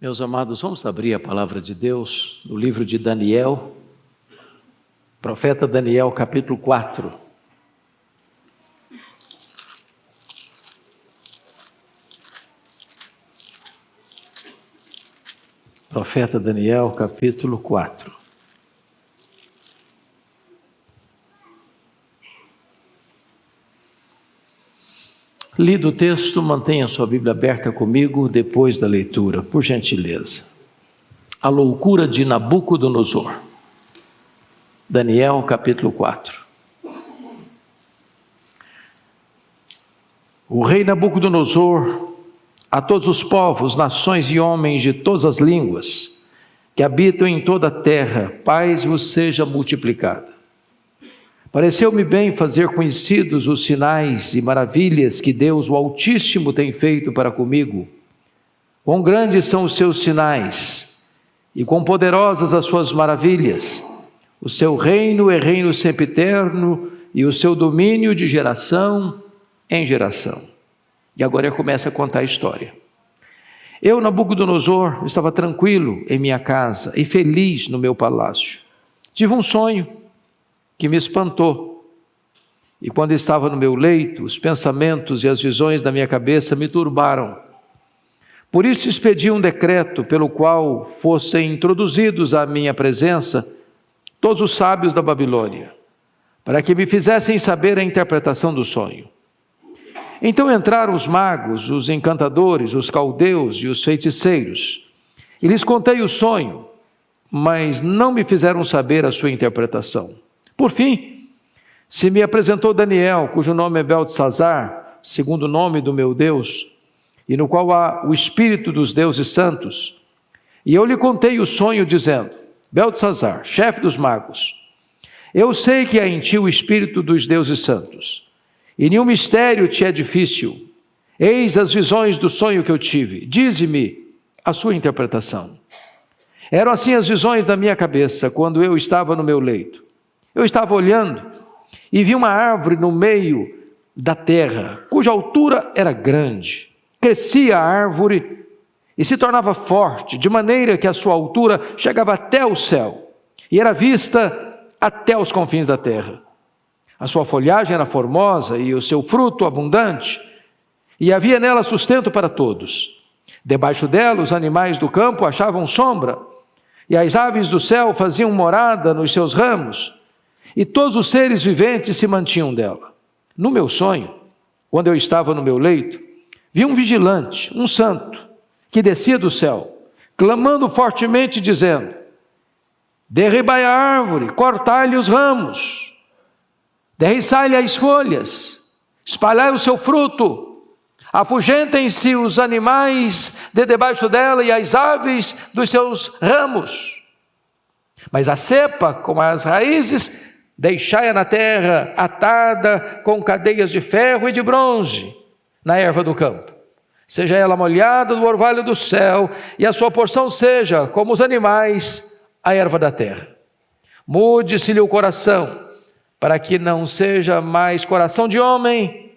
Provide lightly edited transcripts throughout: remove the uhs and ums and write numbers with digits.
Meus amados, vamos abrir a palavra de Deus no livro de Daniel, profeta Daniel, capítulo 4. Profeta Daniel, capítulo 4. Lido o texto, mantenha sua Bíblia aberta comigo depois da leitura, por gentileza. A loucura de Nabucodonosor. Daniel, capítulo 4. O rei Nabucodonosor, a todos os povos, nações e homens de todas as línguas, que habitam em toda a terra, paz vos seja multiplicada. Pareceu-me bem fazer conhecidos os sinais e maravilhas que Deus, o Altíssimo, tem feito para comigo. Quão grandes são os seus sinais, e quão poderosas as suas maravilhas. O seu reino é reino sempiterno, e o seu domínio de geração em geração. E agora ele começa a contar a história. Eu, Nabucodonosor, estava tranquilo em minha casa e feliz no meu palácio. Tive um sonho que me espantou. E quando estava no meu leito, os pensamentos e as visões da minha cabeça me turbaram. Por isso expedi um decreto pelo qual fossem introduzidos à minha presença todos os sábios da Babilônia, para que me fizessem saber a interpretação do sonho. Então entraram os magos, os encantadores, os caldeus e os feiticeiros. E lhes contei o sonho, mas não me fizeram saber a sua interpretação. Por fim, se me apresentou Daniel, cujo nome é Beltesazar, segundo o nome do meu Deus, e no qual há o Espírito dos deuses santos. E eu lhe contei o sonho, dizendo: Beltesazar, chefe dos magos, eu sei que há em ti o Espírito dos deuses santos, e nenhum mistério te é difícil. Eis as visões do sonho que eu tive. Dize-me a sua interpretação. Eram assim as visões da minha cabeça, quando eu estava no meu leito. Eu estava olhando e vi uma árvore no meio da terra, cuja altura era grande. Crescia a árvore e se tornava forte, de maneira que a sua altura chegava até o céu e era vista até os confins da terra. A sua folhagem era formosa e o seu fruto abundante, e havia nela sustento para todos. Debaixo dela os animais do campo achavam sombra, e as aves do céu faziam morada nos seus ramos, e todos os seres viventes se mantinham dela. No meu sonho, quando eu estava no meu leito, vi um vigilante, um santo, que descia do céu, clamando fortemente, dizendo: derribai a árvore, cortai-lhe os ramos, derriçai-lhe as folhas, espalhai o seu fruto, afugentem-se os animais de debaixo dela e as aves dos seus ramos. Mas a cepa, com as raízes, deixai-a na terra, atada com cadeias de ferro e de bronze, na erva do campo. Seja ela molhada do orvalho do céu, e a sua porção seja, como os animais, a erva da terra. Mude-se-lhe o coração, para que não seja mais coração de homem,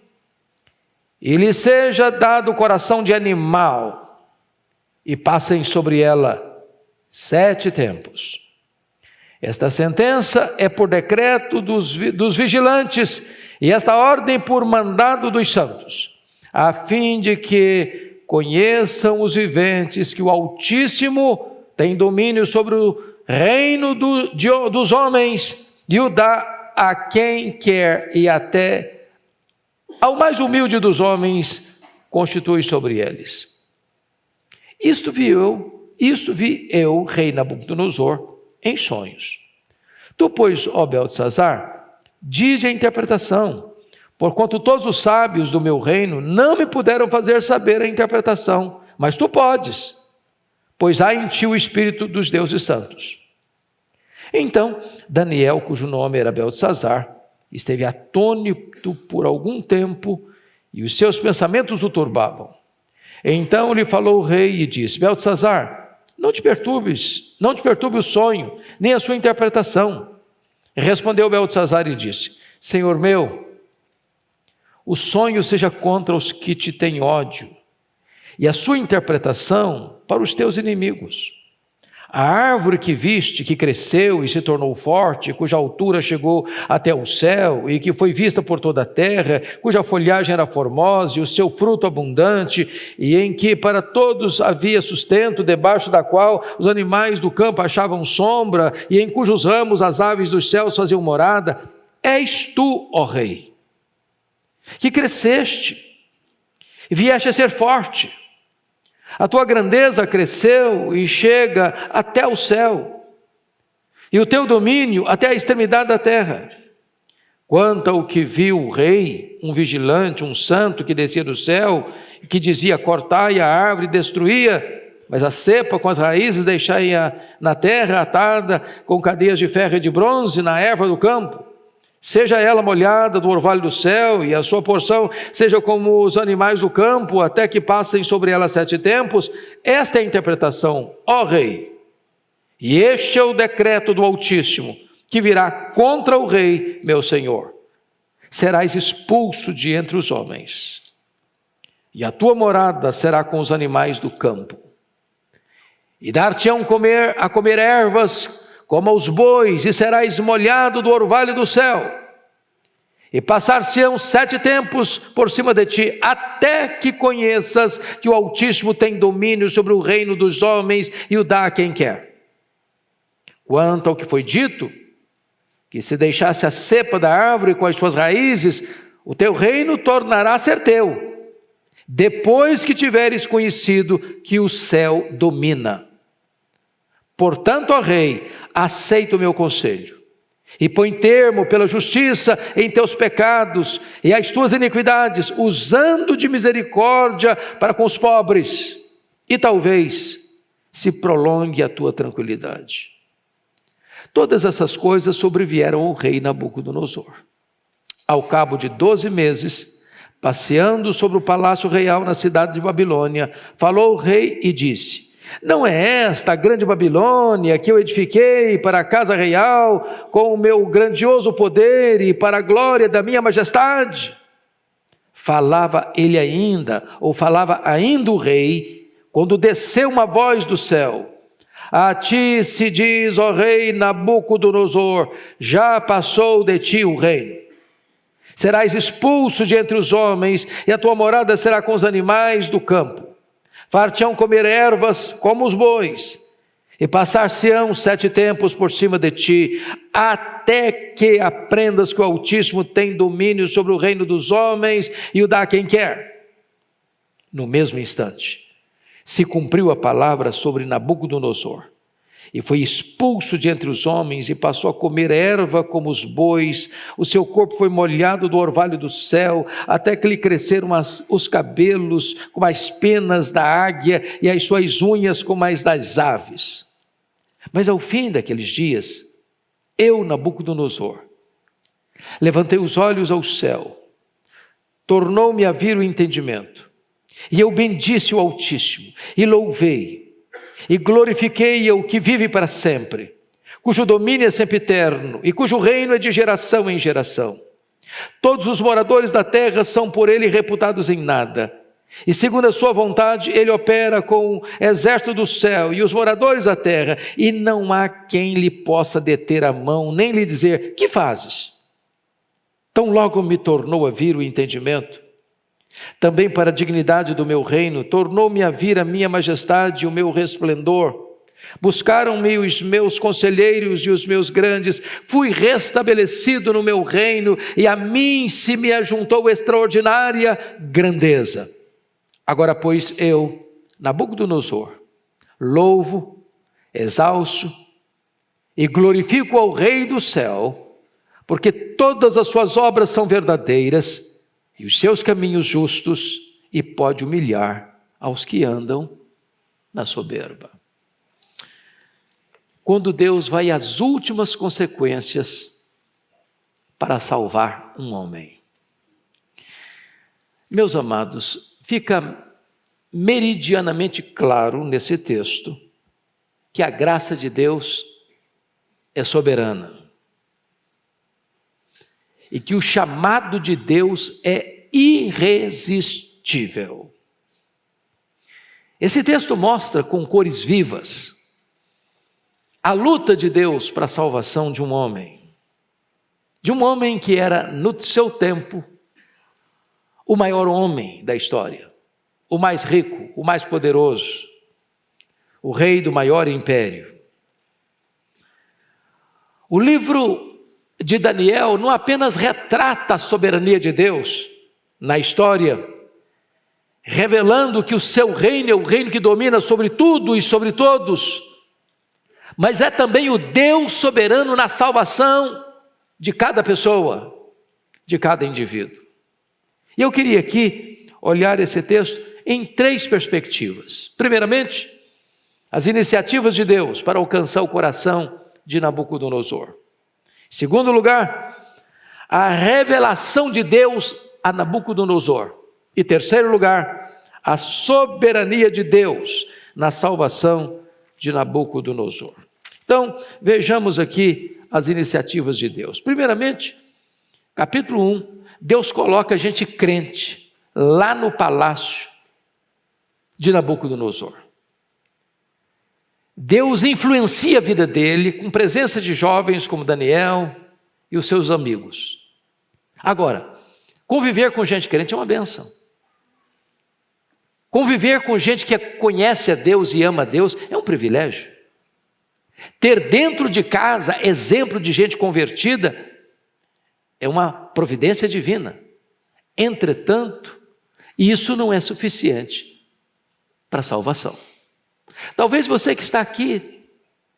e lhe seja dado o coração de animal, e passem sobre ela 7 tempos. Esta sentença é por decreto dos vigilantes, e esta ordem por mandado dos santos, a fim de que conheçam os viventes que o Altíssimo tem domínio sobre o reino dos homens, e o dá a quem quer, e até ao mais humilde dos homens constitui sobre eles. Isto vi eu, rei Nabucodonosor, em sonhos. Tu, pois, ó Beltesazar, dize a interpretação, porquanto todos os sábios do meu reino não me puderam fazer saber a interpretação, mas tu podes, pois há em ti o Espírito dos deuses santos. Então, Daniel, cujo nome era Beltesazar, esteve atônito por algum tempo, e os seus pensamentos o turbavam. Então lhe falou o rei e disse: Beltesazar, não te perturbe o sonho, nem a sua interpretação. Respondeu Beltesazar e disse: Senhor meu, o sonho seja contra os que te têm ódio, e a sua interpretação para os teus inimigos. A árvore que viste, que cresceu e se tornou forte, cuja altura chegou até o céu e que foi vista por toda a terra, cuja folhagem era formosa e o seu fruto abundante, e em que para todos havia sustento, debaixo da qual os animais do campo achavam sombra e em cujos ramos as aves dos céus faziam morada, és tu, ó Rei, que cresceste e vieste a ser forte. A tua grandeza cresceu e chega até o céu, e o teu domínio até a extremidade da terra. Quanto ao que viu o rei, um vigilante, um santo que descia do céu, e que dizia: cortai a árvore e destruía, mas a cepa com as raízes deixai na terra atada com cadeias de ferro e de bronze na erva do campo. Seja ela molhada do orvalho do céu, e a sua porção seja como os animais do campo, até que passem sobre ela 7 tempos. Esta é a interpretação, ó Rei. E este é o decreto do Altíssimo, que virá contra o Rei, meu Senhor. Serás expulso de entre os homens, e a tua morada será com os animais do campo. E dar-te-ão a comer ervas como aos bois, e serás molhado do orvalho do céu, e passar-se-ão 7 tempos por cima de ti, até que conheças que o Altíssimo tem domínio sobre o reino dos homens e o dá a quem quer. Quanto ao que foi dito, que se deixasse a cepa da árvore com as suas raízes, o teu reino tornará a ser teu, depois que tiveres conhecido que o céu domina. Portanto, ó Rei, aceita o meu conselho, e põe termo pela justiça em teus pecados e as tuas iniquidades, usando de misericórdia para com os pobres, e talvez se prolongue a tua tranquilidade. Todas essas coisas sobrevieram ao rei Nabucodonosor. Ao cabo de 12 meses, passeando sobre o palácio real na cidade de Babilônia, falou o rei e disse: não é esta a grande Babilônia que eu edifiquei para a casa real com o meu grandioso poder e para a glória da minha majestade? Falava ainda o rei, quando desceu uma voz do céu: a ti se diz, ó rei Nabucodonosor, já passou de ti o reino. Serás expulso de entre os homens, e a tua morada será com os animais do campo. Far-te-ão comer ervas como os bois, e passar-se-ão 7 tempos por cima de ti, até que aprendas que o Altíssimo tem domínio sobre o reino dos homens e o dá a quem quer. No mesmo instante, se cumpriu a palavra sobre Nabucodonosor, e foi expulso de entre os homens e passou a comer erva como os bois. O seu corpo foi molhado do orvalho do céu, até que lhe cresceram os cabelos como as penas da águia e as suas unhas como as das aves. Mas ao fim daqueles dias, eu, Nabucodonosor, levantei os olhos ao céu, tornou-me a vir o entendimento, e eu bendisse o Altíssimo, e louvei, e glorifiquei o que vive para sempre, cujo domínio é sempre eterno, e cujo reino é de geração em geração. Todos os moradores da terra são por ele reputados em nada, e segundo a sua vontade ele opera com o exército do céu e os moradores da terra, e não há quem lhe possa deter a mão, nem lhe dizer: que fazes? Tão logo me tornou a vir o entendimento, também para a dignidade do meu reino, tornou-me a vir a minha majestade e o meu resplendor. Buscaram-me os meus conselheiros e os meus grandes, fui restabelecido no meu reino, e a mim se me ajuntou extraordinária grandeza. Agora, pois, eu, Nabucodonosor, louvo, exalço e glorifico ao Rei do céu, porque todas as suas obras são verdadeiras, e os seus caminhos justos, e pode humilhar aos que andam na soberba. Quando Deus vai às últimas consequências para salvar um homem. Meus amados, fica meridianamente claro nesse texto que a graça de Deus é soberana. E que o chamado de Deus é irresistível. Esse texto mostra com cores vivas a luta de Deus para a salvação de um homem que era, no seu tempo, o maior homem da história, o mais rico, o mais poderoso, o rei do maior império. O livro de Daniel não apenas retrata a soberania de Deus na história, revelando que o seu reino é o reino que domina sobre tudo e sobre todos, mas é também o Deus soberano na salvação de cada pessoa, de cada indivíduo. E eu queria aqui olhar esse texto em 3 perspectivas. Primeiramente, as iniciativas de Deus para alcançar o coração de Nabucodonosor. Em segundo lugar, a revelação de Deus a Nabucodonosor. E terceiro lugar, a soberania de Deus na salvação de Nabucodonosor. Então, vejamos aqui as iniciativas de Deus. Primeiramente, capítulo 1, Deus coloca gente crente lá no palácio de Nabucodonosor. Deus influencia a vida dele com presença de jovens como Daniel e os seus amigos. Agora, conviver com gente crente é uma bênção. Conviver com gente que conhece a Deus e ama a Deus é um privilégio. Ter dentro de casa exemplo de gente convertida é uma providência divina. Entretanto, isso não é suficiente para a salvação. Talvez você que está aqui,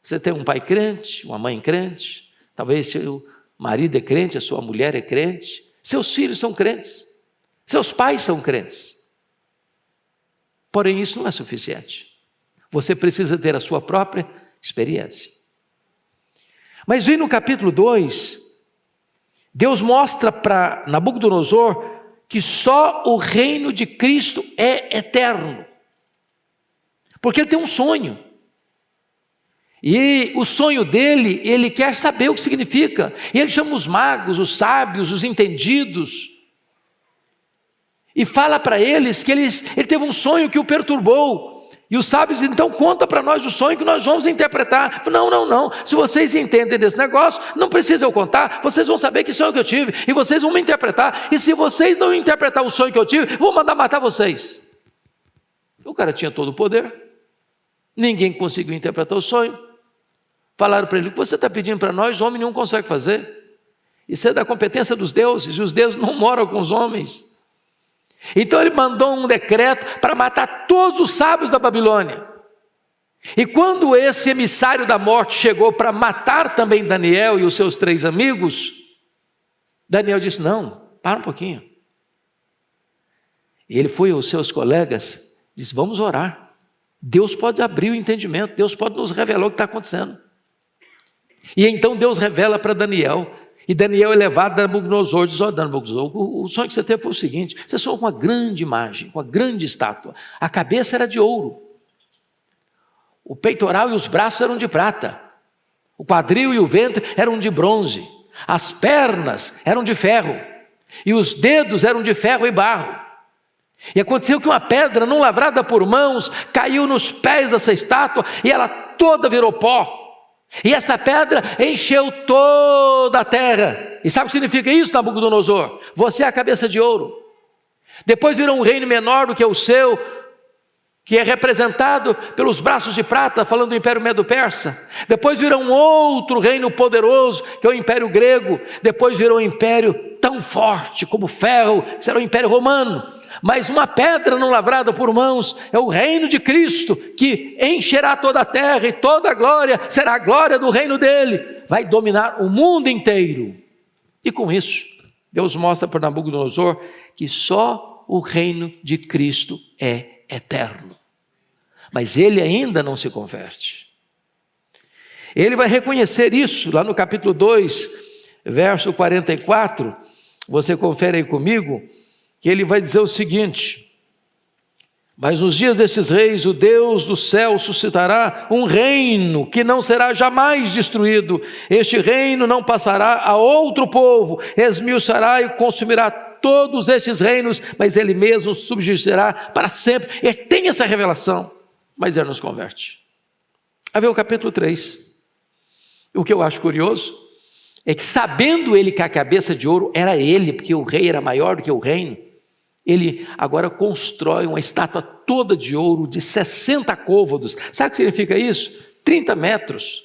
você tem um pai crente, uma mãe crente, talvez seu marido é crente, a sua mulher é crente, seus filhos são crentes, seus pais são crentes. Porém, isso não é suficiente. Você precisa ter a sua própria experiência. Mas vem no capítulo 2, Deus mostra para Nabucodonosor que só o reino de Cristo é eterno. Porque ele tem um sonho. E o sonho dele, ele quer saber o que significa. E ele chama os magos, os sábios, os entendidos. E fala para eles que ele teve um sonho que o perturbou. E os sábios, então, conta para nós o sonho que nós vamos interpretar. Não. Se vocês entendem desse negócio, não precisa eu contar. Vocês vão saber que sonho que eu tive. E vocês vão me interpretar. E se vocês não interpretar o sonho que eu tive, vou mandar matar vocês. O cara tinha todo o poder. Ninguém conseguiu interpretar o sonho. Falaram para ele: o que você está pedindo para nós, homem nenhum consegue fazer. Isso é da competência dos deuses. E os deuses não moram com os homens. Então ele mandou um decreto para matar todos os sábios da Babilônia. E quando esse emissário da morte chegou para matar também Daniel e os seus 3 amigos, Daniel disse: não, para um pouquinho. E ele foi aos seus colegas e disse: vamos orar. Deus pode abrir o entendimento, Deus pode nos revelar o que está acontecendo. E então Deus revela para Daniel. E Daniel é levado a Nabucodonosor, diz: Nabucodonosor, o sonho que você teve foi o seguinte: você sonhou com uma grande imagem, com uma grande estátua. A cabeça era de ouro, o peitoral e os braços eram de prata, o quadril e o ventre eram de bronze, as pernas eram de ferro, e os dedos eram de ferro e barro. E aconteceu que uma pedra não lavrada por mãos caiu nos pés dessa estátua, e ela toda virou pó. E essa pedra encheu toda a terra. E sabe o que significa isso, Nabucodonosor? Você é a cabeça de ouro. Depois virá um reino menor do que o seu, que é representado pelos braços de prata, falando do Império Medo-Persa. Depois virá um outro reino poderoso, que é o Império Grego. Depois virá um império tão forte como o ferro, que será o Império Romano. Mas uma pedra não lavrada por mãos é o reino de Cristo, que encherá toda a terra, e toda a glória será a glória do reino dele. Vai dominar o mundo inteiro. E com isso, Deus mostra para Nabucodonosor que só o reino de Cristo é eterno. Mas ele ainda não se converte. Ele vai reconhecer isso lá no capítulo 2, verso 44. Você confere aí comigo, que ele vai dizer o seguinte: mas nos dias desses reis, o Deus do céu suscitará um reino que não será jamais destruído. Este reino não passará a outro povo, esmiuçará e consumirá todos estes reinos, mas ele mesmo subsistirá para sempre. Ele tem essa revelação. Mas ele nos converte. Aí vem o capítulo 3. O que eu acho curioso é que, sabendo ele que a cabeça de ouro era ele, porque o rei era maior do que o reino, ele agora constrói uma estátua toda de ouro de 60 côvados. Sabe o que significa isso? 30 metros.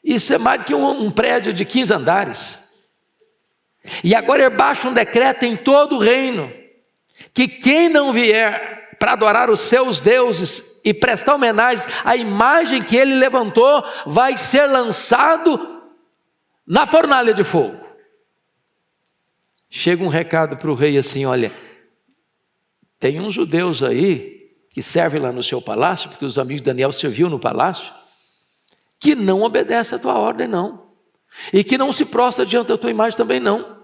Isso é mais do que um prédio de 15 andares. E agora ele baixa um decreto em todo o reino, que quem não vier para adorar os seus deuses e prestar homenagem à imagem que ele levantou, vai ser lançado na fornalha de fogo. Chega um recado para o rei assim: olha, tem uns judeus aí que servem lá no seu palácio, porque os amigos de Daniel serviam no palácio, que não obedecem a tua ordem não, e que não se prostra diante da tua imagem também não.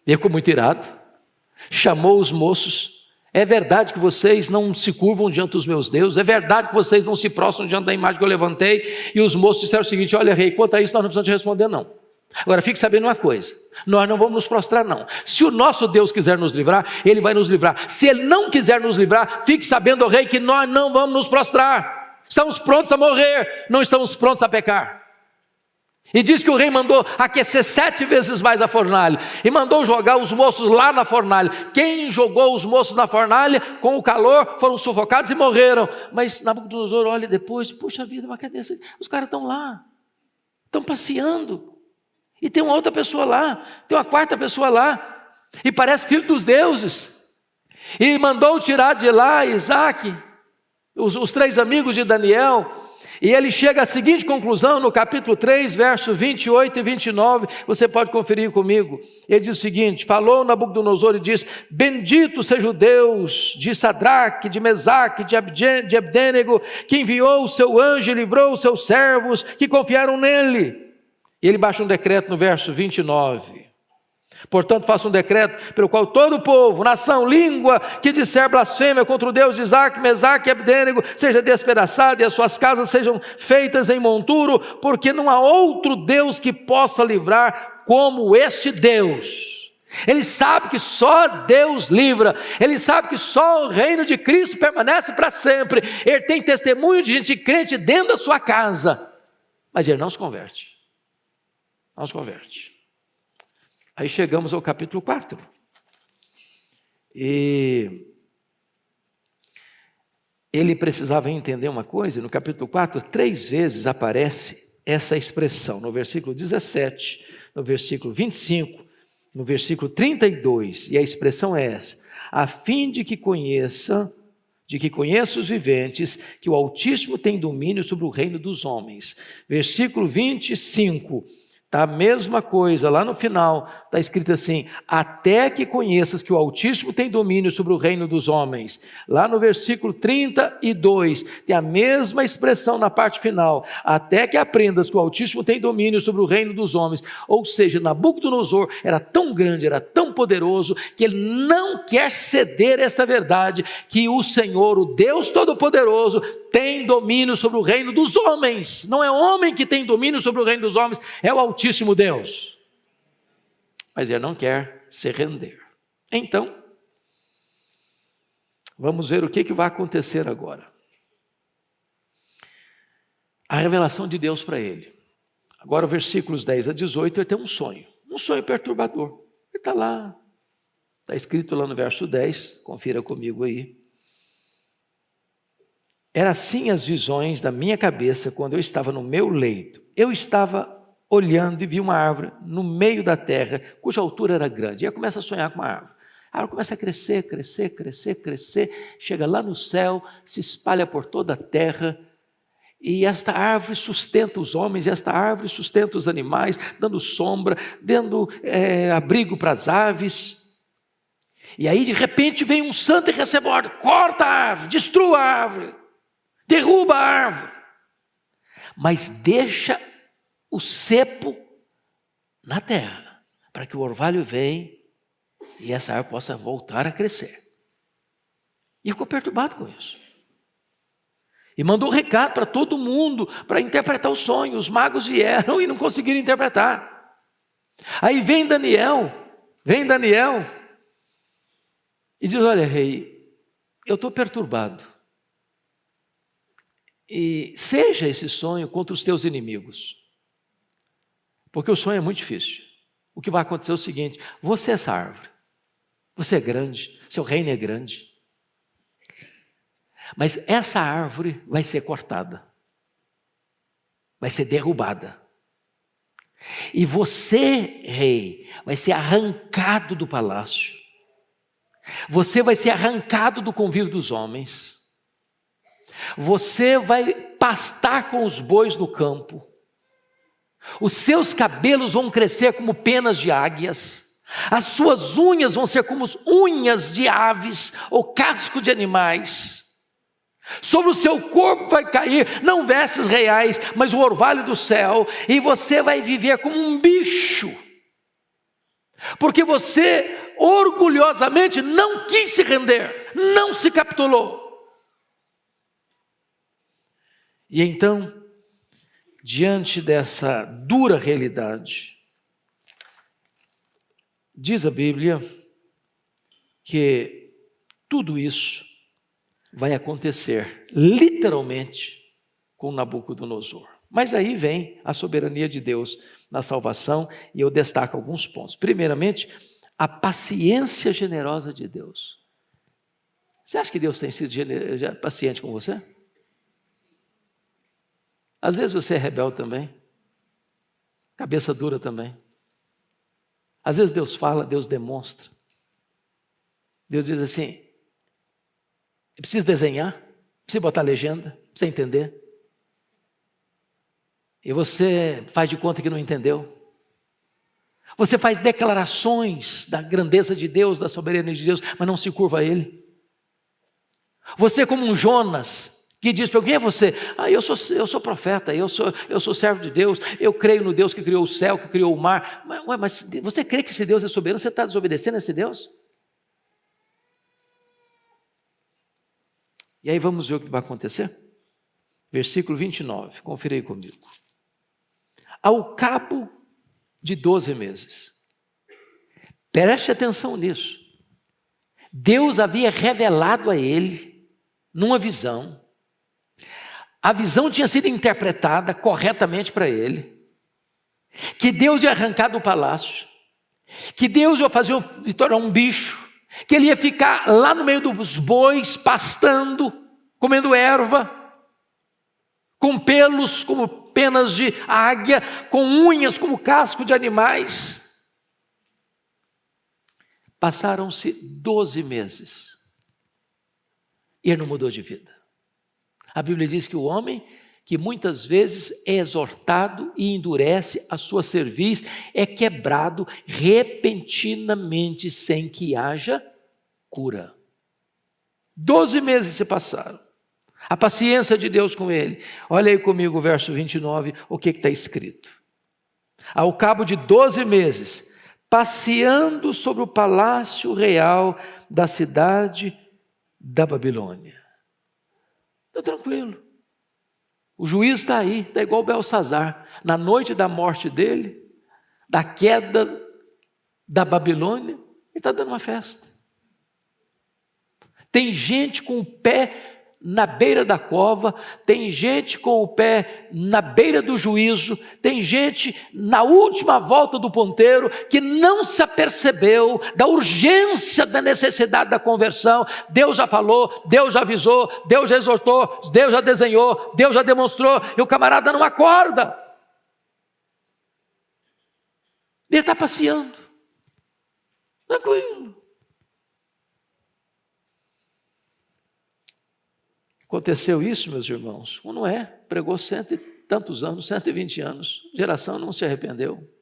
Ele ficou muito irado, chamou os moços: é verdade que vocês não se curvam diante dos meus deuses? É verdade que vocês não se prostram diante da imagem que eu levantei? E os moços disseram o seguinte: olha, rei, quanto a isso nós não precisamos te responder não. Agora fique sabendo uma coisa, nós não vamos nos prostrar não. Se o nosso Deus quiser nos livrar, Ele vai nos livrar. Se Ele não quiser nos livrar, fique sabendo, ó rei, que nós não vamos nos prostrar. Estamos prontos a morrer, não estamos prontos a pecar. E diz que o rei mandou aquecer 7 vezes mais a fornalha, e mandou jogar os moços lá na fornalha. Quem jogou os moços na fornalha, com o calor, foram sufocados e morreram. Mas Nabucodonosor olha depois: puxa vida, mas cadê esse? Os caras estão lá, estão passeando, e tem uma outra pessoa lá, tem uma quarta pessoa lá, e parece filho dos deuses. E mandou tirar de lá Isaac, os 3 amigos de Daniel. E ele chega à seguinte conclusão no capítulo 3, verso 28 e 29, você pode conferir comigo. Ele diz o seguinte: falou Nabucodonosor e diz: bendito seja o Deus de Sadraque, de Mesaque, de Abdênego, que enviou o seu anjo e livrou os seus servos que confiaram nele. E ele baixa um decreto no verso 29. Portanto, faça um decreto pelo qual todo o povo, nação, língua que disser blasfêmia contra o Deus de Isaac, Mesaque e Abdênego seja despedaçado, e as suas casas sejam feitas em monturo, porque não há outro Deus que possa livrar como este Deus. Ele sabe que só Deus livra, ele sabe que só o reino de Cristo permanece para sempre. Ele tem testemunho de gente crente dentro da sua casa, mas ele não se converte. Não se converte. Aí chegamos ao capítulo 4. E ele precisava entender uma coisa: no capítulo 4, 3 vezes aparece essa expressão, no versículo 17, no versículo 25, no versículo 32, e a expressão é essa: a fim de que conheça os viventes, que o Altíssimo tem domínio sobre o reino dos homens. Versículo 25, está a mesma coisa, lá no final está escrito assim: até que conheças que o Altíssimo tem domínio sobre o reino dos homens. Lá no versículo 32, tem a mesma expressão na parte final: até que aprendas que o Altíssimo tem domínio sobre o reino dos homens. Ou seja, Nabucodonosor era tão grande, era tão poderoso, que ele não quer ceder esta verdade, que o Senhor, o Deus Todo-Poderoso, tem domínio sobre o reino dos homens. Não é homem que tem domínio sobre o reino dos homens, é o Altíssimo Deus. Mas ele não quer se render. Então, vamos ver o que vai acontecer agora. A revelação de Deus para ele. Agora, versículos 10 a 18, ele tem um sonho perturbador. Ele está lá, está escrito lá no verso 10, confira comigo aí. Era assim as visões da minha cabeça quando eu estava no meu leito. Eu estava olhando e vi uma árvore no meio da terra, cuja altura era grande. E eu começo a sonhar com uma árvore. A árvore começa a crescer, chega lá no céu, se espalha por toda a terra. E esta árvore sustenta os homens, e esta árvore sustenta os animais, dando sombra, dando abrigo para as aves. E aí, de repente, vem um santo e recebe ordem: corta a árvore, destrua a árvore, derruba a árvore, mas deixa o cepo na terra, para que o orvalho venha e essa árvore possa voltar a crescer. E ficou perturbado com isso. E mandou um recado para todo mundo, para interpretar o sonho. Os magos vieram e não conseguiram interpretar. Aí vem Daniel, e diz: olha, rei, eu estou perturbado. E seja esse sonho contra os teus inimigos. Porque o sonho é muito difícil. O que vai acontecer é o seguinte: você é essa árvore. Você é grande, seu reino é grande. Mas essa árvore vai ser cortada. Vai ser derrubada. E você, rei, vai ser arrancado do palácio. Você vai ser arrancado do convívio dos homens. Você vai pastar com os bois no campo. Os seus cabelos vão crescer como penas de águias. As suas unhas vão ser como unhas de aves ou casco de animais. Sobre o seu corpo vai cair, não vestes reais, mas o orvalho do céu. E você vai viver como um bicho. Porque você orgulhosamente não quis se render, não se capitulou. E então, diante dessa dura realidade, diz a Bíblia que tudo isso vai acontecer literalmente com Nabucodonosor. Mas aí vem a soberania de Deus na salvação, e eu destaco alguns pontos. Primeiramente, a paciência generosa de Deus. Você acha que Deus tem sido paciente com você? Às vezes você é rebelde também, cabeça dura também. Às vezes Deus fala, Deus demonstra. Deus diz assim: precisa desenhar, precisa botar legenda, precisa entender. E você faz de conta que não entendeu. Você faz declarações da grandeza de Deus, da soberania de Deus, mas não se curva a Ele. Você é como um Jonas, que diz para alguém: quem é você? Eu sou profeta, eu sou servo de Deus, eu creio no Deus que criou o céu, que criou o mar. Mas você crê que esse Deus é soberano? Você está desobedecendo a esse Deus? E aí vamos ver o que vai acontecer? Versículo 29, confira aí comigo. Ao cabo de 12 meses, preste atenção nisso, Deus havia revelado a ele, numa visão, a visão tinha sido interpretada corretamente para ele, que Deus ia arrancar do palácio, que Deus ia fazer tornar um bicho, que ele ia ficar lá no meio dos bois, pastando, comendo erva, com pelos como penas de águia, com unhas como casco de animais. Passaram-se 12 meses e ele não mudou de vida. A Bíblia diz que o homem que muitas vezes é exortado e endurece a sua cerviz é quebrado repentinamente sem que haja cura. 12 meses se passaram. A paciência de Deus com ele. Olha aí comigo o verso 29, o que está escrito. Ao cabo de 12 meses, passeando sobre o palácio real da cidade da Babilônia. Está tranquilo. O juiz está aí, está igual Belsazar. Na noite da morte dele, da queda da Babilônia, ele está dando uma festa. Tem gente com o pé na beira da cova, tem gente com o pé na beira do juízo, tem gente na última volta do ponteiro que não se apercebeu da urgência da necessidade da conversão. Deus já falou, Deus já avisou, Deus já exortou, Deus já desenhou, Deus já demonstrou, e o camarada não acorda. Ele está passeando, tranquilo. Aconteceu isso, meus irmãos, com Noé, pregou 100 e tantos anos, 120 anos, geração não se arrependeu.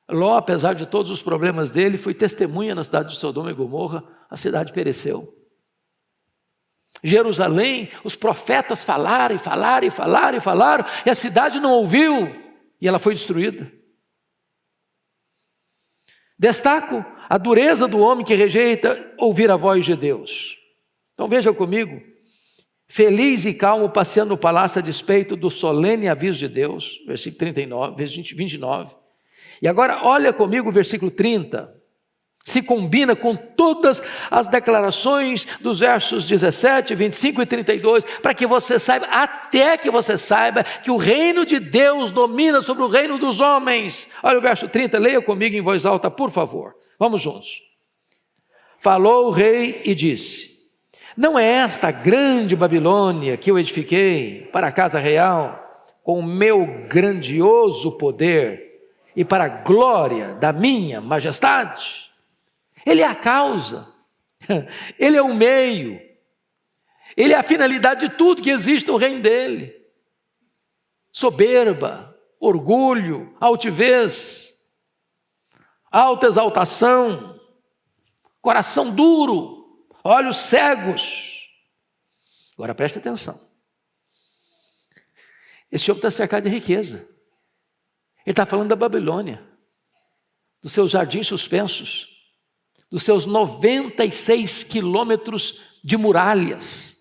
Ló, apesar de todos os problemas dele, foi testemunha na cidade de Sodoma e Gomorra, a cidade pereceu. Jerusalém, os profetas falaram, e a cidade não ouviu, e ela foi destruída. Destaco a dureza do homem que rejeita ouvir a voz de Deus. Então veja comigo, feliz e calmo passeando no palácio a despeito do solene aviso de Deus, versículo 39, versículo 29. E agora olha comigo o versículo 30. Se combina com todas as declarações dos versos 17, 25 e 32, para que você saiba, até que você saiba, que o reino de Deus domina sobre o reino dos homens. Olha o verso 30, leia comigo em voz alta, por favor. Vamos juntos. Falou o rei e disse: não é esta a grande Babilônia que eu edifiquei para a casa real, com o meu grandioso poder e para a glória da minha majestade? Ele é a causa, Ele é o meio, Ele é a finalidade de tudo que existe no reino dele. Soberba, orgulho, altivez, alta exaltação, coração duro, olhos cegos. Agora preste atenção. Esse homem está cercado de riqueza. Ele está falando da Babilônia, dos seus jardins suspensos, dos seus 96 quilômetros de muralhas,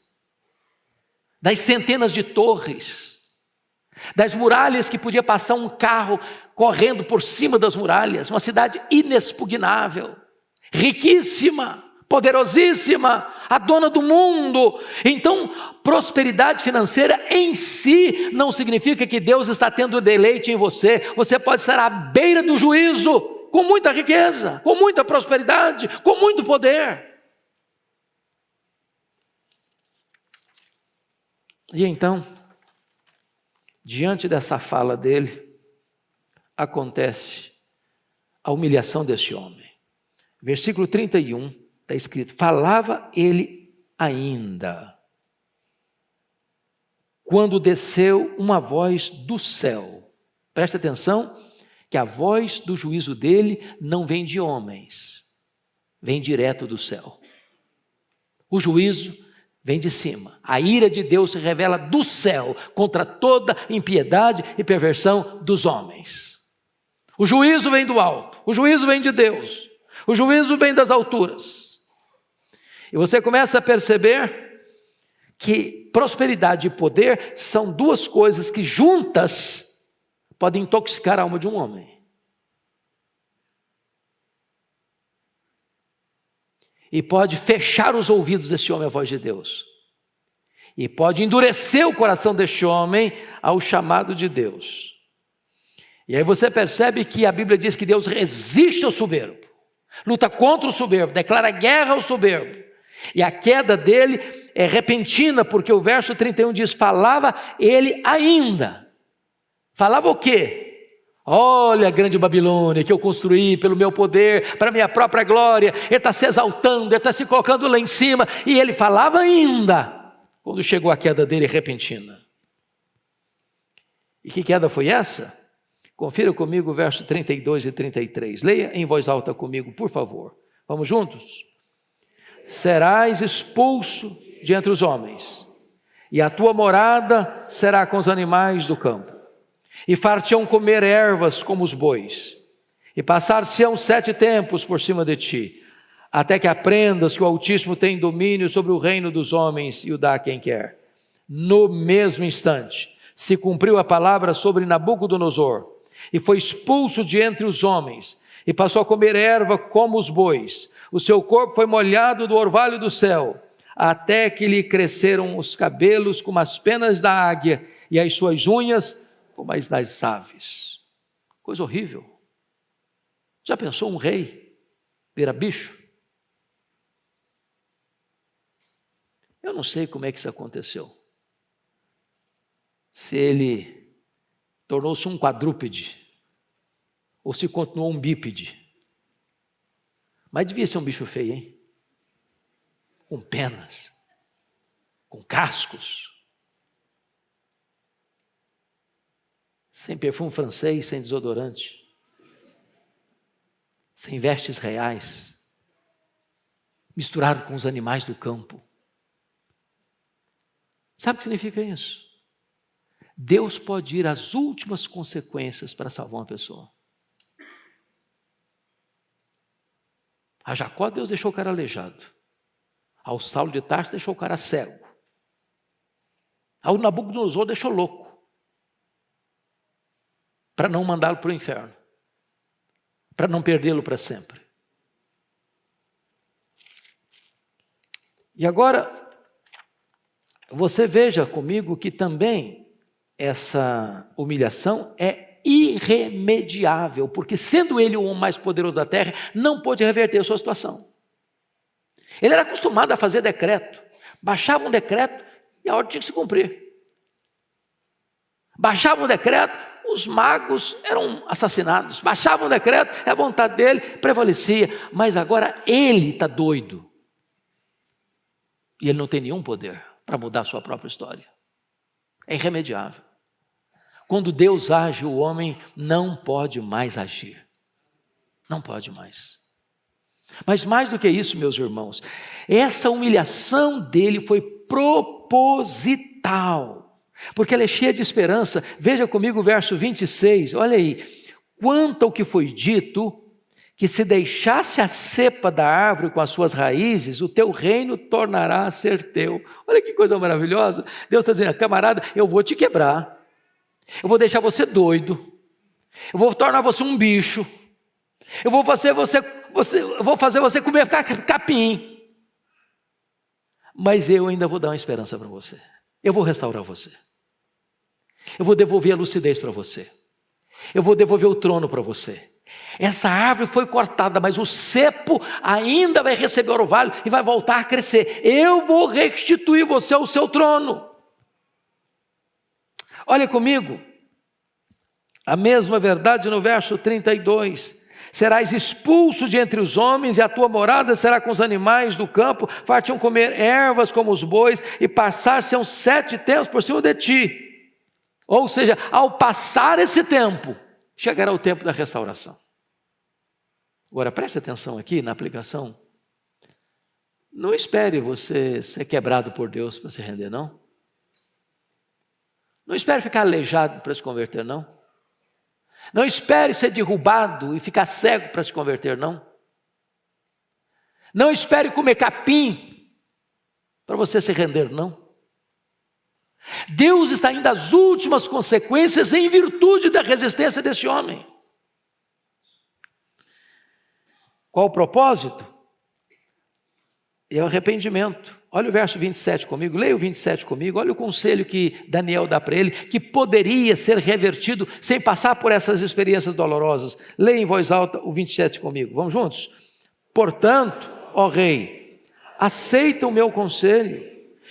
das centenas de torres, das muralhas que podia passar um carro correndo por cima das muralhas, uma cidade inexpugnável, riquíssima, poderosíssima, a dona do mundo. Então, prosperidade financeira em si não significa que Deus está tendo deleite em você. Você pode estar à beira do juízo, com muita riqueza, com muita prosperidade, com muito poder. E então, diante dessa fala dele, acontece a humilhação deste homem. Versículo 31, está escrito: falava ele ainda, quando desceu uma voz do céu. Presta atenção, que a voz do juízo dele não vem de homens, vem direto do céu. O juízo vem de cima. A ira de Deus se revela do céu contra toda impiedade e perversão dos homens. O juízo vem do alto, o juízo vem de Deus, o juízo vem das alturas. E você começa a perceber que prosperidade e poder são duas coisas que juntas podem intoxicar a alma de um homem. E pode fechar os ouvidos desse homem à voz de Deus. E pode endurecer o coração deste homem ao chamado de Deus. E aí você percebe que a Bíblia diz que Deus resiste ao soberbo, luta contra o soberbo, declara guerra ao soberbo. E a queda dele é repentina, porque o verso 31 diz: falava ele ainda. Falava o quê? Olha a grande Babilônia que eu construí pelo meu poder, para a minha própria glória. Ele está se exaltando, ele está se colocando lá em cima. E ele falava ainda, quando chegou a queda dele repentina. E que queda foi essa? Confira comigo o verso 32 e 33. Leia em voz alta comigo, por favor. Vamos juntos? Serás expulso de entre os homens, e a tua morada será com os animais do campo. E far-te-ão comer ervas como os bois, e passar-se-ão 7 tempos por cima de ti, até que aprendas que o Altíssimo tem domínio sobre o reino dos homens e o dá a quem quer. No mesmo instante se cumpriu a palavra sobre Nabucodonosor, e foi expulso de entre os homens, e passou a comer erva como os bois. O seu corpo foi molhado do orvalho do céu, até que lhe cresceram os cabelos como as penas da águia, e as suas unhas como as das aves. Coisa horrível. Já pensou um rei virar bicho? Eu não sei como é que isso aconteceu. Se ele tornou-se um quadrúpede, ou se continuou um bípede. Mas devia ser um bicho feio, hein? Com penas, com cascos, sem perfume francês, sem desodorante, sem vestes reais, misturado com os animais do campo. Sabe o que significa isso? Deus pode ir às últimas consequências para salvar uma pessoa. A Jacó, Deus deixou o cara aleijado. Ao Saulo de Tarso, deixou o cara cego. Ao Nabucodonosor, deixou louco, para não mandá-lo para o inferno, para não perdê-lo para sempre. E agora, você veja comigo que também essa humilhação é irremediável, porque sendo ele o homem mais poderoso da terra, não pôde reverter a sua situação. Ele era acostumado a fazer decreto, baixava um decreto e a ordem tinha que se cumprir. Baixava um decreto, os magos eram assassinados, baixava um decreto, a vontade dele prevalecia, mas agora ele está doido, e ele não tem nenhum poder para mudar a sua própria história, é irremediável. Quando Deus age, o homem não pode mais agir, não pode mais. Mas mais do que isso, meus irmãos, essa humilhação dele foi proposital, porque ela é cheia de esperança. Veja comigo o verso 26, olha aí. Quanto ao que foi dito, que se deixasse a cepa da árvore com as suas raízes, o teu reino tornará a ser teu. Olha que coisa maravilhosa. Deus está dizendo, camarada, eu vou te quebrar, eu vou deixar você doido, eu vou tornar você um bicho, eu vou fazer você comer capim, mas eu ainda vou dar uma esperança para você. Eu vou restaurar você, eu vou devolver a lucidez para você, eu vou devolver o trono para você. Essa árvore foi cortada, mas o cepo ainda vai receber o orvalho e vai voltar a crescer. Eu vou restituir você ao seu trono. Olha comigo, a mesma verdade no verso 32. Serás expulso de entre os homens, e a tua morada será com os animais do campo, far-te-ão comer ervas como os bois, e passar-se-ão 7 tempos por cima de ti. Ou seja, ao passar esse tempo, chegará o tempo da restauração. Agora preste atenção aqui na aplicação. Não espere você ser quebrado por Deus para se render, não. Não espere ficar aleijado para se converter, não. Não espere ser derrubado e ficar cego para se converter, não. Não espere comer capim para você se render, não. Deus está indo às últimas consequências em virtude da resistência desse homem. Qual o propósito? É o arrependimento. Olha o verso 27 comigo, leia o 27 comigo, olha o conselho que Daniel dá para ele, que poderia ser revertido sem passar por essas experiências dolorosas. Leia em voz alta o 27 comigo, vamos juntos? Portanto, ó rei, aceita o meu conselho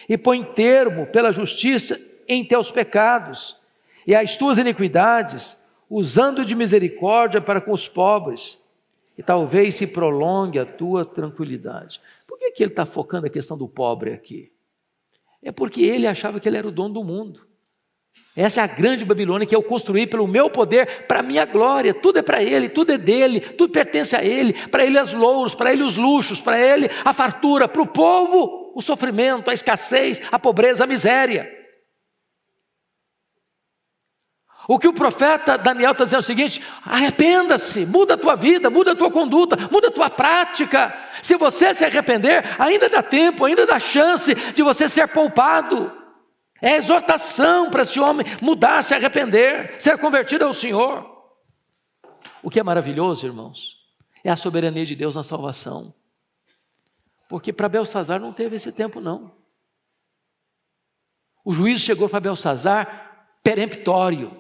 e põe termo pela justiça em teus pecados e as tuas iniquidades, usando de misericórdia para com os pobres, e talvez se prolongue a tua tranquilidade. Por que ele está focando a questão do pobre aqui? É porque ele achava que ele era o dono do mundo. Essa é a grande Babilônia que eu construí pelo meu poder, para a minha glória. Tudo é para ele, tudo é dele, tudo pertence a ele. Para ele os louros, para ele os luxos, para ele a fartura, para o povo o sofrimento, a escassez, a pobreza, a miséria. O que o profeta Daniel está dizendo é o seguinte: arrependa-se, muda a tua vida, muda a tua conduta, muda a tua prática. Se você se arrepender, ainda dá tempo, ainda dá chance de você ser poupado. É exortação para esse homem mudar, se arrepender, ser convertido ao Senhor. O que é maravilhoso, irmãos, é a soberania de Deus na salvação. Porque para Beltsazar não teve esse tempo, não. O juízo chegou para Beltsazar peremptório.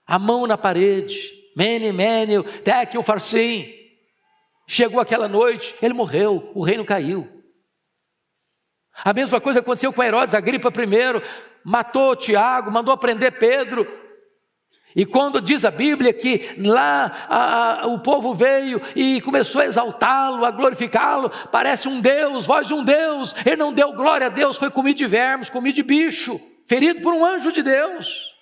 A mão na parede, mene, mene, tekel, farsim. Chegou aquela noite, ele morreu, o reino caiu. A mesma coisa aconteceu com Herodes Agripa I, matou Tiago, mandou prender Pedro. E quando diz a Bíblia que lá o povo veio e começou a exaltá-lo, a glorificá-lo, parece um Deus, voz de um Deus, ele não deu glória a Deus, foi comido de vermes, comido de bicho, ferido por um anjo de Deus.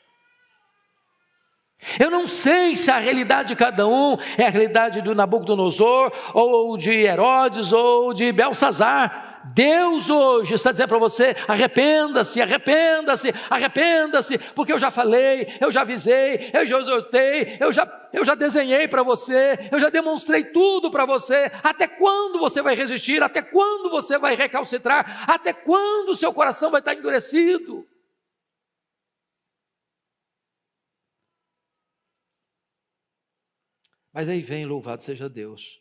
Eu não sei se a realidade de cada um é a realidade do Nabucodonosor, ou de Herodes, ou de Beltsazar. Deus hoje está dizendo para você: arrependa-se, arrependa-se, arrependa-se, porque eu já falei, eu já avisei, eu já exortei, eu já desenhei para você, eu já demonstrei tudo para você. Até quando você vai resistir? Até quando você vai recalcitrar? Até quando o seu coração vai estar endurecido? Mas aí vem, louvado seja Deus,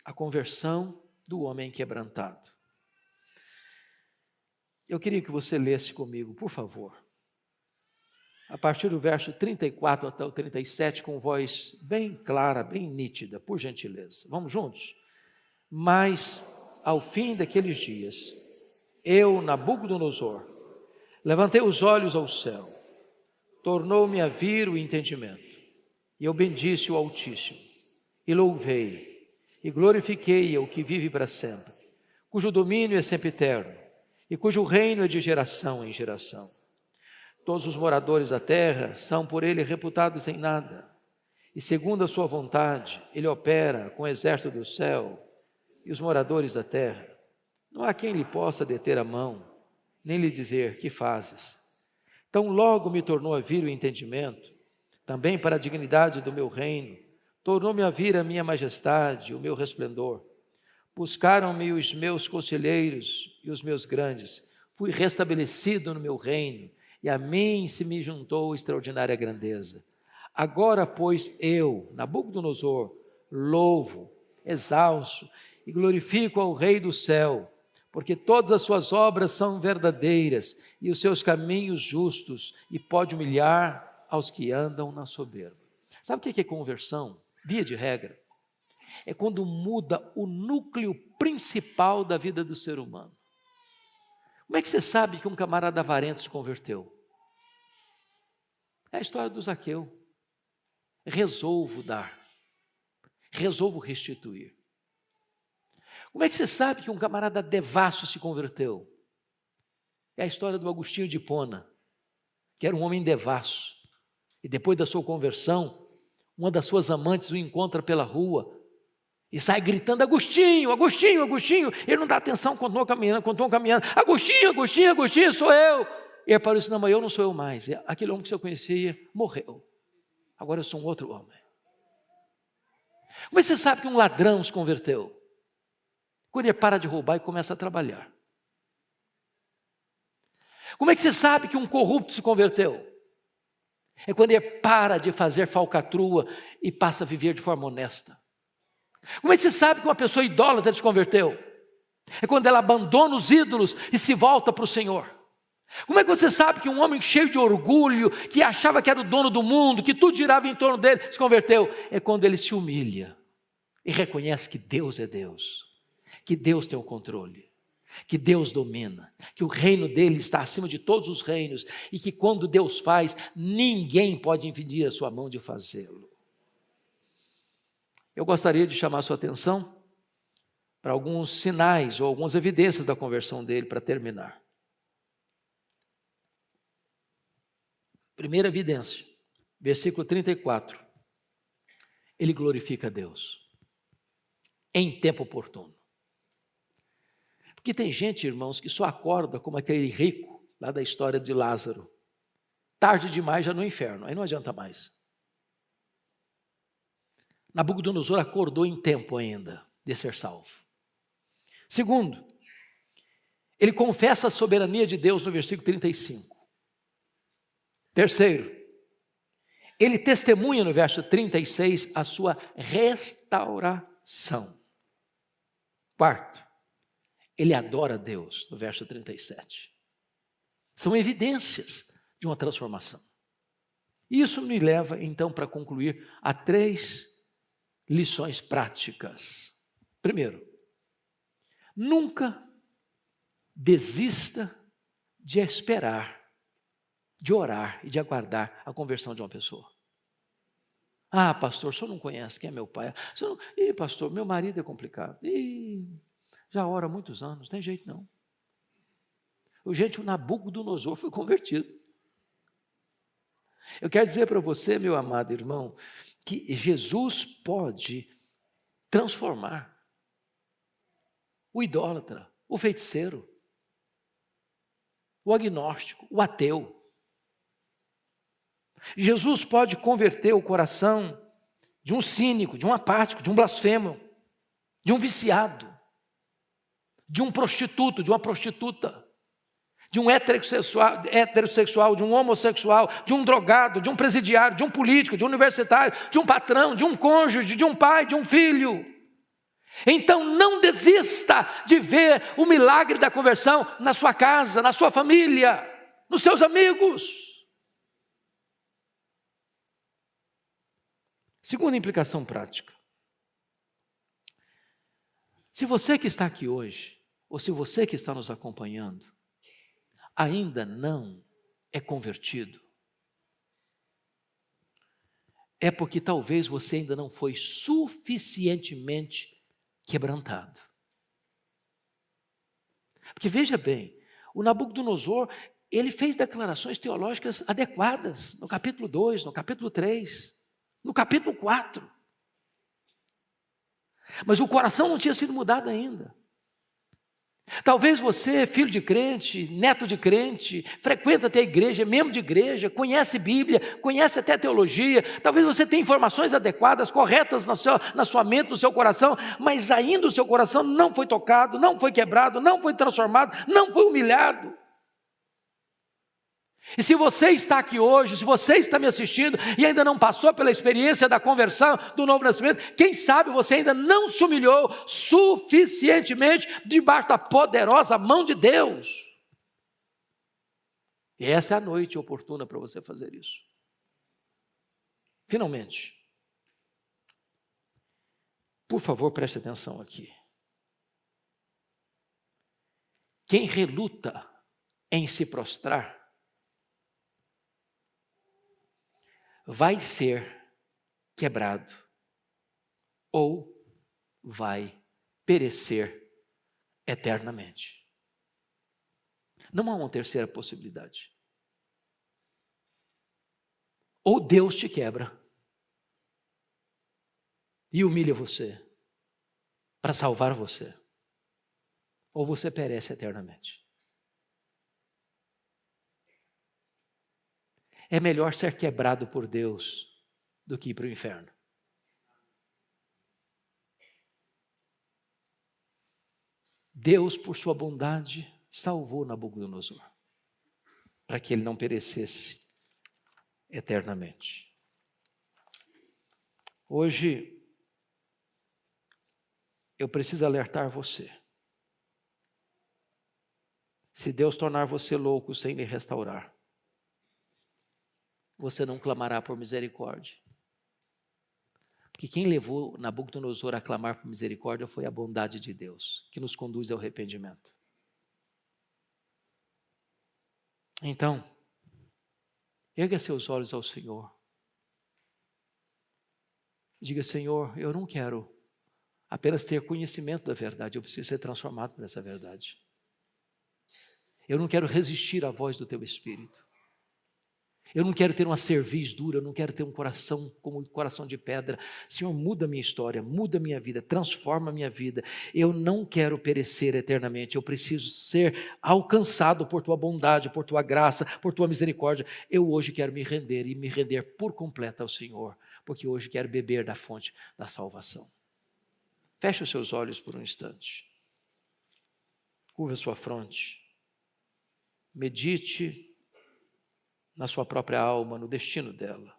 a conversão do homem quebrantado. Eu queria que você lesse comigo, por favor, a partir do verso 34 até o 37, com voz bem clara, bem nítida, por gentileza. Vamos juntos? Mas, ao fim daqueles dias, eu, Nabucodonosor, levantei os olhos ao céu, tornou-me a vir o entendimento, e eu bendisse o Altíssimo, e louvei, e glorifiquei o que vive para sempre, cujo domínio é sempre eterno, e cujo reino é de geração em geração. Todos os moradores da terra são por ele reputados em nada, e segundo a sua vontade, ele opera com o exército do céu e os moradores da terra. Não há quem lhe possa deter a mão, nem lhe dizer: que fazes? Tão logo me tornou a vir o entendimento, também para a dignidade do meu reino, tornou-me a vir a minha majestade, o meu resplendor. Buscaram-me os meus conselheiros e os meus grandes, fui restabelecido no meu reino, e a mim se me juntou extraordinária grandeza. Agora, pois, eu, Nabucodonosor, louvo, exalço e glorifico ao Rei do céu, porque todas as suas obras são verdadeiras e os seus caminhos justos, e pode humilhar aos que andam na soberba. Sabe o que é conversão? Via de regra, é quando muda o núcleo principal da vida do ser humano. Como é que você sabe que um camarada avarento se converteu? É a história do Zaqueu. Resolvo dar, resolvo restituir. Como é que você sabe que um camarada devasso se converteu? É a história do Agostinho de Hipona, que era um homem devasso, e depois da sua conversão, uma das suas amantes o encontra pela rua e sai gritando: Agostinho, Agostinho, Agostinho. Ele não dá atenção, continuou caminhando, Agostinho, Agostinho, Agostinho, sou eu. E ele parou assim: não, mas eu não sou eu mais, aquele homem que você conhecia morreu, agora eu sou um outro homem. Como você sabe que um ladrão se converteu? Quando ele para de roubar e começa a trabalhar. Como é que você sabe que um corrupto se converteu? É quando ele para de fazer falcatrua e passa a viver de forma honesta. Como é que você sabe que uma pessoa idólatra se converteu? É quando ela abandona os ídolos e se volta para o Senhor. Como é que você sabe que um homem cheio de orgulho, que achava que era o dono do mundo, que tudo girava em torno dele, se converteu? É quando ele se humilha e reconhece que Deus é Deus, que Deus tem o controle, que Deus domina, que o reino dele está acima de todos os reinos, e que quando Deus faz, ninguém pode impedir a sua mão de fazê-lo. Eu gostaria de chamar a sua atenção para alguns sinais ou algumas evidências da conversão dele, para terminar. Primeira evidência, versículo 34. Ele glorifica a Deus em tempo oportuno. Porque tem gente, irmãos, que só acorda como aquele rico lá da história de Lázaro. Tarde demais já no inferno, aí não adianta mais. Nabucodonosor acordou em tempo ainda de ser salvo. Segundo, ele confessa a soberania de Deus no versículo 35. Terceiro, ele testemunha no verso 36 a sua restauração. Quarto, ele adora a Deus no verso 37. São evidências de uma transformação. Isso me leva então para concluir a 3 lições práticas. Primeiro, nunca desista de esperar, de orar e de aguardar a conversão de uma pessoa. Ah, pastor, o senhor não conhece quem é meu pai? Ih, pastor, meu marido é complicado. Ih, já ora há muitos anos, não tem jeito não. O Nabucodonosor foi convertido. Eu quero dizer para você, meu amado irmão, que Jesus pode transformar o idólatra, o feiticeiro, o agnóstico, o ateu. Jesus pode converter o coração de um cínico, de um apático, de um blasfemo, de um viciado, de um prostituto, de uma prostituta, de um heterossexual, de um homossexual, de um drogado, de um presidiário, de um político, de um universitário, de um patrão, de um cônjuge, de um pai, de um filho. Então não desista de ver o milagre da conversão na sua casa, na sua família, nos seus amigos. Segunda implicação prática. Se você que está aqui hoje, ou se você que está nos acompanhando, ainda não é convertido, é porque talvez você ainda não foi suficientemente quebrantado. Porque veja bem, o Nabucodonosor, ele fez declarações teológicas adequadas no capítulo 2, no capítulo 3, no capítulo 4. Mas o coração não tinha sido mudado ainda. Talvez você, filho de crente, neto de crente, frequenta até a igreja, é membro de igreja, conhece Bíblia, conhece até teologia, talvez você tenha informações adequadas, corretas na sua mente, no seu coração, mas ainda o seu coração não foi tocado, não foi quebrado, não foi transformado, não foi humilhado. E se você está aqui hoje, se você está me assistindo e ainda não passou pela experiência da conversão, do novo nascimento, quem sabe você ainda não se humilhou suficientemente debaixo da poderosa mão de Deus. E essa é a noite oportuna para você fazer isso. Finalmente, por favor, preste atenção aqui. Quem reluta em se prostrar, vai ser quebrado ou vai perecer eternamente. Não há uma terceira possibilidade. Ou Deus te quebra e humilha você para salvar você, ou você perece eternamente. É melhor ser quebrado por Deus do que ir para o inferno. Deus, por sua bondade, salvou Nabucodonosor, para que ele não perecesse eternamente. Hoje, eu preciso alertar você. Se Deus tornar você louco sem lhe restaurar, você não clamará por misericórdia. Porque quem levou Nabucodonosor a clamar por misericórdia foi a bondade de Deus, que nos conduz ao arrependimento. Então, erga seus olhos ao Senhor. Diga: Senhor, eu não quero apenas ter conhecimento da verdade, eu preciso ser transformado por essa verdade. Eu não quero resistir à voz do Teu Espírito. Eu não quero ter uma cerviz dura, eu não quero ter um coração como um coração de pedra. Senhor, muda a minha história, muda a minha vida, transforma a minha vida. Eu não quero perecer eternamente, eu preciso ser alcançado por Tua bondade, por Tua graça, por Tua misericórdia. Eu hoje quero me render e me render por completo ao Senhor, porque hoje quero beber da fonte da salvação. Feche os seus olhos por um instante. Curva a sua fronte. Medite na sua própria alma, no destino dela.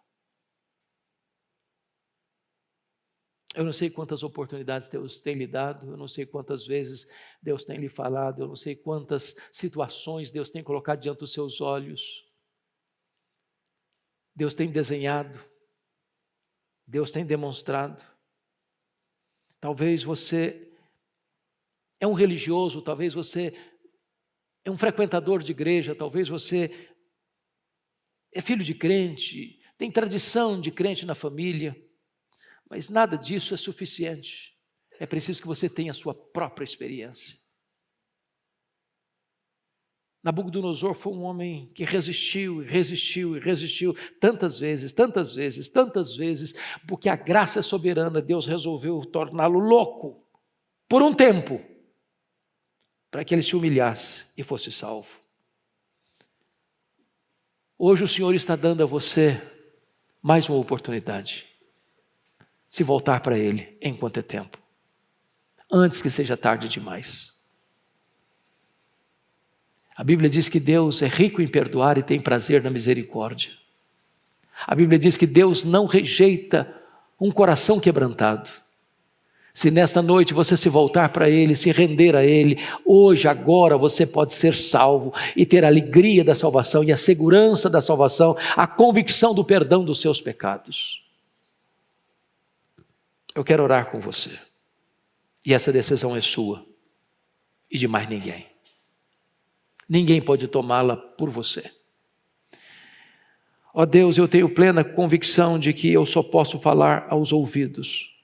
Eu não sei quantas oportunidades Deus tem lhe dado, eu não sei quantas vezes Deus tem lhe falado, eu não sei quantas situações Deus tem colocado diante dos seus olhos. Deus tem desenhado, Deus tem demonstrado. Talvez você é um religioso, talvez você é um frequentador de igreja, talvez você é filho de crente, tem tradição de crente na família, mas nada disso é suficiente. É preciso que você tenha a sua própria experiência. Nabucodonosor foi um homem que resistiu, tantas vezes, porque a graça soberana, Deus resolveu torná-lo louco, por um tempo, para que ele se humilhasse e fosse salvo. Hoje o Senhor está dando a você mais uma oportunidade, se voltar para Ele enquanto é tempo, antes que seja tarde demais. A Bíblia diz que Deus é rico em perdoar e tem prazer na misericórdia. A Bíblia diz que Deus não rejeita um coração quebrantado. Se nesta noite você se voltar para Ele, se render a Ele, hoje, agora, você pode ser salvo e ter a alegria da salvação e a segurança da salvação, a convicção do perdão dos seus pecados. Eu quero orar com você. E essa decisão é sua e de mais ninguém. Ninguém pode tomá-la por você. Ó Deus, eu tenho plena convicção de que eu só posso falar aos ouvidos.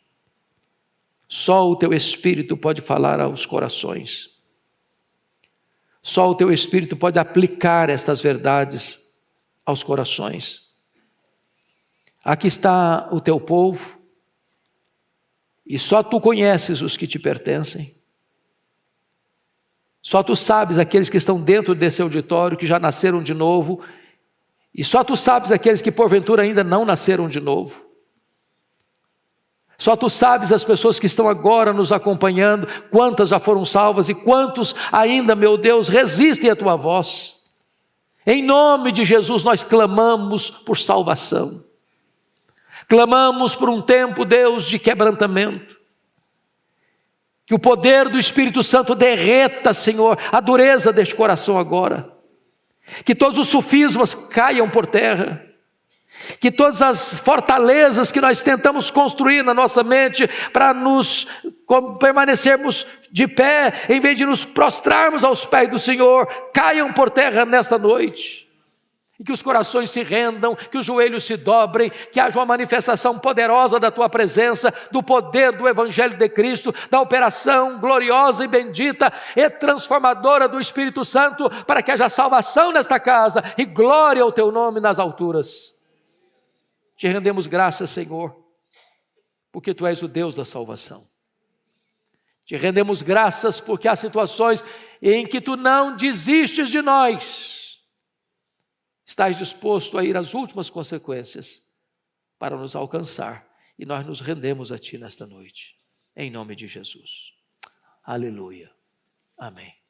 Só o Teu Espírito pode falar aos corações. Só o Teu Espírito pode aplicar estas verdades aos corações. Aqui está o Teu povo, e só Tu conheces os que Te pertencem. Só Tu sabes aqueles que estão dentro desse auditório, que já nasceram de novo, e só Tu sabes aqueles que porventura ainda não nasceram de novo. Só Tu sabes as pessoas que estão agora nos acompanhando, quantas já foram salvas e quantos ainda, meu Deus, resistem à Tua voz. Em nome de Jesus nós clamamos por salvação. Clamamos por um tempo, Deus, de quebrantamento. Que o poder do Espírito Santo derreta, Senhor, a dureza deste coração agora. Que todos os sofismas caiam por terra. Que todas as fortalezas que nós tentamos construir na nossa mente para nos permanecermos de pé, em vez de nos prostrarmos aos pés do Senhor, caiam por terra nesta noite. E que os corações se rendam, que os joelhos se dobrem, que haja uma manifestação poderosa da Tua presença, do poder do Evangelho de Cristo, da operação gloriosa e bendita e transformadora do Espírito Santo, para que haja salvação nesta casa e glória ao Teu nome nas alturas. Te rendemos graças, Senhor, porque Tu és o Deus da salvação. Te rendemos graças porque há situações em que Tu não desistes de nós. Estás disposto a ir às últimas consequências para nos alcançar. E nós nos rendemos a Ti nesta noite. Em nome de Jesus. Aleluia. Amém.